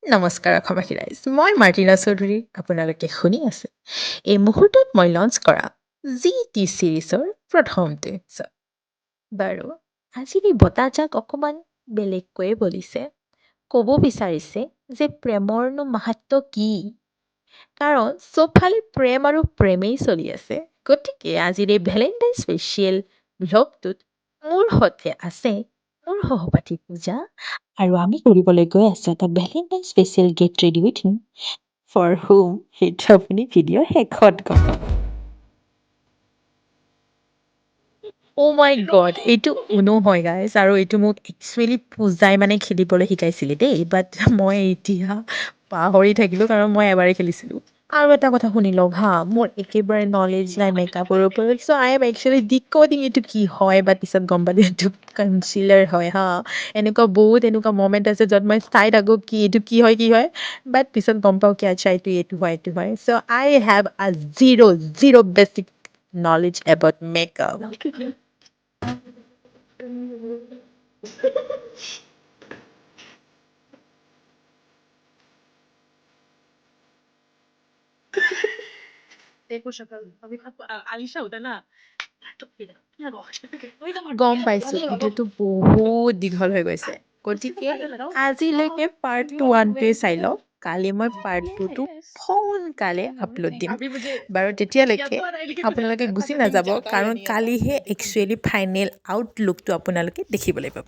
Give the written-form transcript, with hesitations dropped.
নমস্কাৰ অসমবাসী ৰাইজ মই মাৰ্টিনা চৌধুৰী আপোনালোকে শুনি আছে এই মুহূৰ্তত মই লঞ্চ কৰা জি টি ছিৰিজৰ প্ৰথমটো episode। বাৰু আজিৰ এই বতাহজাক অকণমান বেলেগকৈয়ে বলিছে ক'ব বিচাৰিছে যে প্ৰেমৰনো মাহাত্ম কি কাৰণ চবফালে প্ৰেম আৰু প্ৰেমেই চলি আছে গতিকে আজিৰ এই ভেলেণ্টাইন স্পেচিয়েল ব্লগটোত মোৰ সৈতে আছে মোৰ সহপাঠী পূজা আৰু আমি কৰিবলৈ গৈ আছোঁ এটা Valentine special get ready with me for whom সেইটো আপুনি ভিডিঅ' শেষত গম পাব। অ' মাই গড এইটো উনো হয় গাইজ আৰু এইটো মোক একচুৱেলি পূজাই মানে খেলিবলৈ শিকাইছিলে দেই বাট মই এতিয়া পাহৰি থাকিলোঁ কাৰণ মই এবাৰেই খেলিছিলোঁ। আৰু এটা কথা শুনি লওক হা মোৰ একেবাৰে নলেজ নাই মেকআপৰ ওপৰত চ' আই এম একচুৱেলি ডিক'ডিং এইটো কি হয় বা পিছত গম পালোঁ এইটো কনচিলাৰ হয় হা এনেকুৱা বহুত এনেকুৱা মমেণ্ট আছে য'ত মই চাই থাকোঁ কি এইটো কি হয় বাট পিছত গম পাওঁ কি আচ্ছা এইটো হয় চ' আই হেভ আ zero' basic knowledge about makeup. देखो शक्ल अभी आलिशा होता ना গম পাইছোঁ ভিডিঅ'টো বহুত দীঘল হৈ গৈছে গতিকে আজিলৈকে পাৰ্ট 1টোৱে চাই লওক কালি মই পাৰ্ট 2টো সোনকালে আপলোড দিম বাৰু তেতিয়ালৈকে আপোনালোকে গুচি নাযাব কাৰণ কালিহে একচুৱেলি ফাইনেল আউটলুকটো আপোনালোকে দেখিবলৈ পাব।